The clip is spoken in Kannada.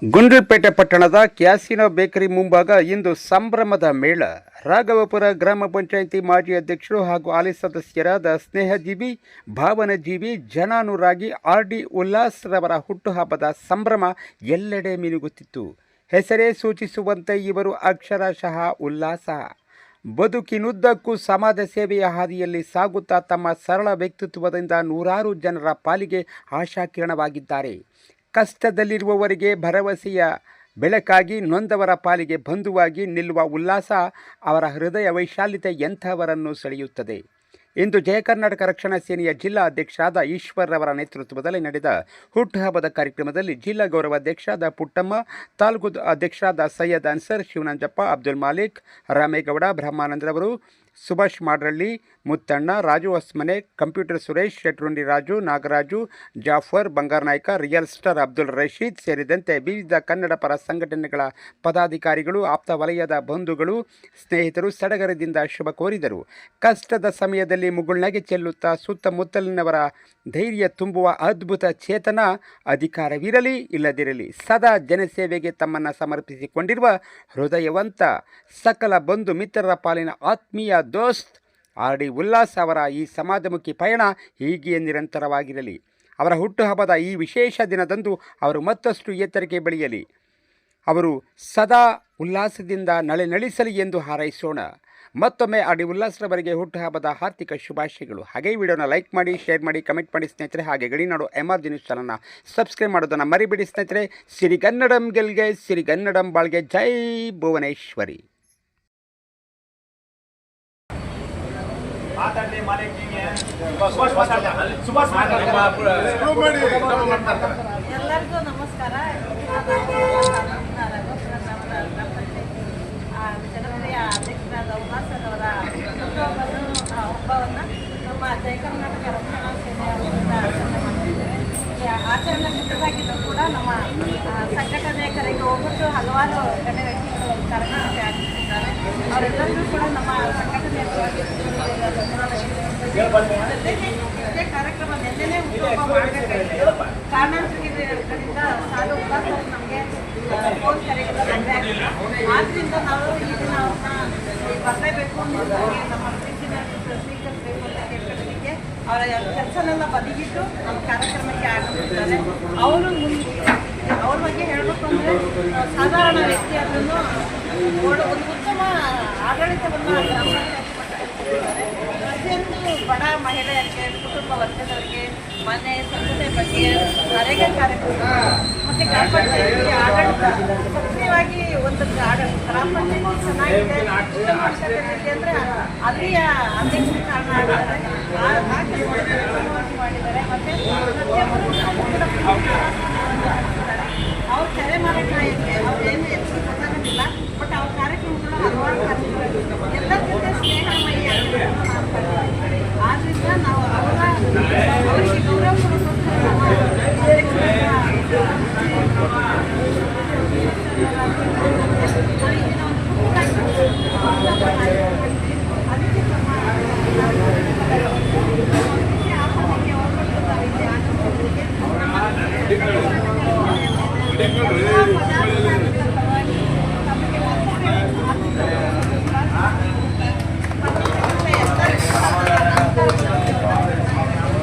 ಗುಂಡ್ಲುಪೇಟೆ ಪಟ್ಟಣದ ಕ್ಯಾಸಿನೋ ಬೇಕರಿ ಮುಂಭಾಗ ಇಂದು ಸಂಭ್ರಮದ ಮೇಳ. ರಾಘವಪುರ ಗ್ರಾಮ ಪಂಚಾಯಿತಿ ಮಾಜಿ ಅಧ್ಯಕ್ಷರು ಹಾಗೂ ಹಾಲಿ ಸದಸ್ಯರಾದ ಸ್ನೇಹಜೀವಿ, ಭಾವನಜೀವಿ, ಜನಾನುರಾಗಿ ಆರ್.ಡಿ. ಉಲ್ಲಾಸ್ ರವರ ಹುಟ್ಟುಹಬ್ಬದ ಸಂಭ್ರಮ ಎಲ್ಲೆಡೆ ಮಿನುಗುತ್ತಿತ್ತು. ಹೆಸರೇ ಸೂಚಿಸುವಂತೆ ಇವರು ಅಕ್ಷರಶಃ ಉಲ್ಲಾಸ. ಬದುಕಿನುದ್ದಕ್ಕೂ ಸಮಾಜ ಸೇವೆಯ ಹಾದಿಯಲ್ಲಿ ಸಾಗುತ್ತಾ ತಮ್ಮ ಸರಳ ವ್ಯಕ್ತಿತ್ವದಿಂದ ನೂರಾರು ಜನರ ಪಾಲಿಗೆ ಆಶಾಕಿರಣವಾಗಿದ್ದಾರೆ. ಕಷ್ಟದಲ್ಲಿರುವವರಿಗೆ ಭರವಸೆಯ ಬೆಳಕಾಗಿ, ನೊಂದವರ ಪಾಲಿಗೆ ಬಂಧುವಾಗಿ ನಿಲ್ಲುವ ಉಲ್ಲಾಸ ಅವರ ಹೃದಯ ವೈಶಾಲ್ಯತೆ ಎಂಥವರನ್ನು ಸೆಳೆಯುತ್ತದೆ. ಇಂದು ಜಯ ಕರ್ನಾಟಕ ರಕ್ಷಣಾ ಸೇನೆಯ ಜಿಲ್ಲಾ ಅಧ್ಯಕ್ಷರಾದ ಈಶ್ವರ್ ಅವರ ನೇತೃತ್ವದಲ್ಲಿ ನಡೆದ ಹುಟ್ಟುಹಬ್ಬದ ಕಾರ್ಯಕ್ರಮದಲ್ಲಿ ಜಿಲ್ಲಾ ಗೌರವಾಧ್ಯಕ್ಷರಾದ ಪುಟ್ಟಮ್ಮ, ತಾಲೂಕು ಅಧ್ಯಕ್ಷರಾದ ಸೈಯದ್ ಅನ್ಸರ್, ಶಿವನಂಜಪ್ಪ, ಅಬ್ದುಲ್ ಮಾಲಿಕ್, ರಾಮೇಗೌಡ, ಬ್ರಹ್ಮಾನಂದರವರು, Subhash Madralli, Muttanna, Raju Hosmane, computer Suresh, Shetrundi Raju, Nagaraju, Jafar, Bangaranayka, real star Abdul Rasheed ಸೇರಿದಂತೆ ವಿವಿಧ ಕನ್ನಡ ಪರ ಸಂಘಟನೆಗಳ ಪದಾಧಿಕಾರಿಗಳು, ಆಪ್ತ ವಲಯದ ಬಂಧುಗಳು, ಸ್ನೇಹಿತರು ಸಡಗರದಿಂದ ಶುಭ ಕೋರಿದರು. ಕಷ್ಟದ ಸಮಯದಲ್ಲಿ ಮುಗುಳ್ನಗೆ ಚೆಲ್ಲುತ್ತಾ ಸುತ್ತಮುತ್ತಲಿನವರ ಧೈರ್ಯ ತುಂಬುವ ಅದ್ಭುತ ಚೇತನ, ಅಧಿಕಾರವಿರಲಿ ಇಲ್ಲದಿರಲಿ ಸದಾ ಜನಸೇವೆಗೆ ತಮ್ಮನ್ನು ಸಮರ್ಪಿಸಿಕೊಂಡಿರುವ ಹೃದಯವಂತ ಸಕಲ ಬಂಧು ಮಿತ್ರರ ಪಾಲಿನ ಆತ್ಮೀಯ ದೋಸ್ತ್ ಆರ್.ಡಿ. ಉಲ್ಲಾಸ್ ಅವರ ಈ ಸಮಾಜಮುಖಿ ಪಯಣ ಹೀಗೆ ನಿರಂತರವಾಗಿರಲಿ. ಅವರ ಹುಟ್ಟುಹಬ್ಬದ ಈ ವಿಶೇಷ ದಿನದಂದು ಅವರು ಮತ್ತಷ್ಟು ಎತ್ತರಕ್ಕೆ ಬೆಳೆಯಲಿ. ಅವರು ಸದಾ ಉಲ್ಲಾಸದಿಂದ ನಳಿಸಲಿ ಎಂದು ಹಾರೈಸೋಣ. ಮತ್ತೊಮ್ಮೆ ಆರ್.ಡಿ. ಉಲ್ಲಾಸ್ರವರಿಗೆ ಹುಟ್ಟುಹಬ್ಬದ ಹಾರ್ದಿಕ ಶುಭಾಶಯಗಳು. ಹಾಗೆ ವಿಡಿಯೋನ ಲೈಕ್ ಮಾಡಿ, ಶೇರ್ ಮಾಡಿ, ಕಮೆಂಟ್ ಮಾಡಿ ಸ್ನೇಹಿತರೆ. ಹಾಗೆ ಗಡಿನಾಡು ಎಮರ್ಜಿ ನ್ಯೂಸ್ ಚಾನಲ್ನ ಸಬ್ಸ್ಕ್ರೈಬ್ ಮಾಡೋದನ್ನು ಮರಿಬೇಡಿ ಸ್ನೇಹಿತರೆ. ಸಿರಿಗನ್ನಡಂ ಗೆಲ್ಗೆ, ಸಿರಿಗನ್ನಡಂ ಬಾಳ್ಗೆ. ಜೈ ಭುವನೇಶ್ವರಿ. ಎಲ್ಲರಿಗೂ ನಮಸ್ಕಾರ. ಜನಪ್ರಿಯ ಅಧ್ಯಕ್ಷರಾದ ಉಲ್ಲಾಸ್ ಅವರ ಹಬ್ಬವನ್ನು ನಮ್ಮ ಜಯ ಕರ್ನಾಟಕ ರಕ್ಷಣಾ ಸೇನೆಯ ಆಚರಣೆ ಸಿದ್ಧವಾಗಿದ್ದು ಕೂಡ ನಮ್ಮ ಸಂಘಟನೆ ಕರೆಗೆ ಹೋಗ್ಬಿಟ್ಟು ಹಲವಾರು ಗಣ್ಯ ವ್ಯಕ್ತಿಗಳು ಕಾರ್ಯಕ್ರಮಕ್ಕೆ ಆಗಮಿಸಿದ್ದಾರೆ. ಅವರೆಲ್ಲರಿಗೂ ಕೂಡ ನಮ್ಮ ಸಂಘಟನೆಯ ಇದೇ ಕಾರ್ಯಕ್ರಮ ನಿನ್ನೆನೇ ಉಪಯೋಗ ಮಾಡಬೇಕಾಗಿದೆ. ಕಾರಣಾಂತರಗಳಿಂದ ಸಾಲು ಉಲ್ಲಾಸ ನಮಗೆ ಫೋನ್ ಕರೆಗಳಿದೆ. ಆದ್ದರಿಂದ ನಾವು ಈ ದಿನ ಅವ್ರನ್ನ ಬರಲೇಬೇಕು ನಮ್ಮ ಪ್ರೀತಿನ ಸ್ವೀಕರಿಸಬೇಕು ಅಂತ ಕೇಳ್ಕೊಳ್ಳೋದಕ್ಕೆ ಅವರ ಕೆಲಸನೆಲ್ಲ ಬದಿಗಿಟ್ಟು ನಮ್ಮ ಕಾರ್ಯಕ್ರಮಕ್ಕೆ ಆಗಮಿಸಿದ್ದಾರೆ. ಅವರು ಅವ್ರ ಬಗ್ಗೆ ಹೇಳಬೇಕು ಅಂದರೆ ಸಾಧಾರಣ ವ್ಯಕ್ತಿ ಅದನ್ನು ಒಂದು ಉತ್ತಮ ಆಡಳಿತವನ್ನು ಪ್ರತಿಯೊಂದು ಬಡ ಮಹಿಳೆಯರಿಗೆ, ಕುಟುಂಬ ವರ್ಗದವರಿಗೆ ಮನೆ ಸ್ವಚ್ಛತೆ ಬಗ್ಗೆ ನರೇಗಾ ಕಾರ್ಯಕ್ರಮ ಮತ್ತು ಗ್ರಾಮ ಪಂಚಾಯತಿ ಆಡಳಿತ ಸಕ್ರಿಯವಾಗಿ ಒಂದು ಗ್ರಾಮ ಪಂಚಾಯತಿ ಚೆನ್ನಾಗಿದೆ ಅಂದರೆ ಅಲ್ಲಿಯ ಅಧ್ಯಕ್ಷರ ಕಾರಣ ಆಗಿದ್ದಾರೆ. ಆ ಕೆಲಸವನ್ನು ಮಾಡಿದ್ದಾರೆ. ಮತ್ತು ಪ್ರತಿಯೊಬ್ಬರು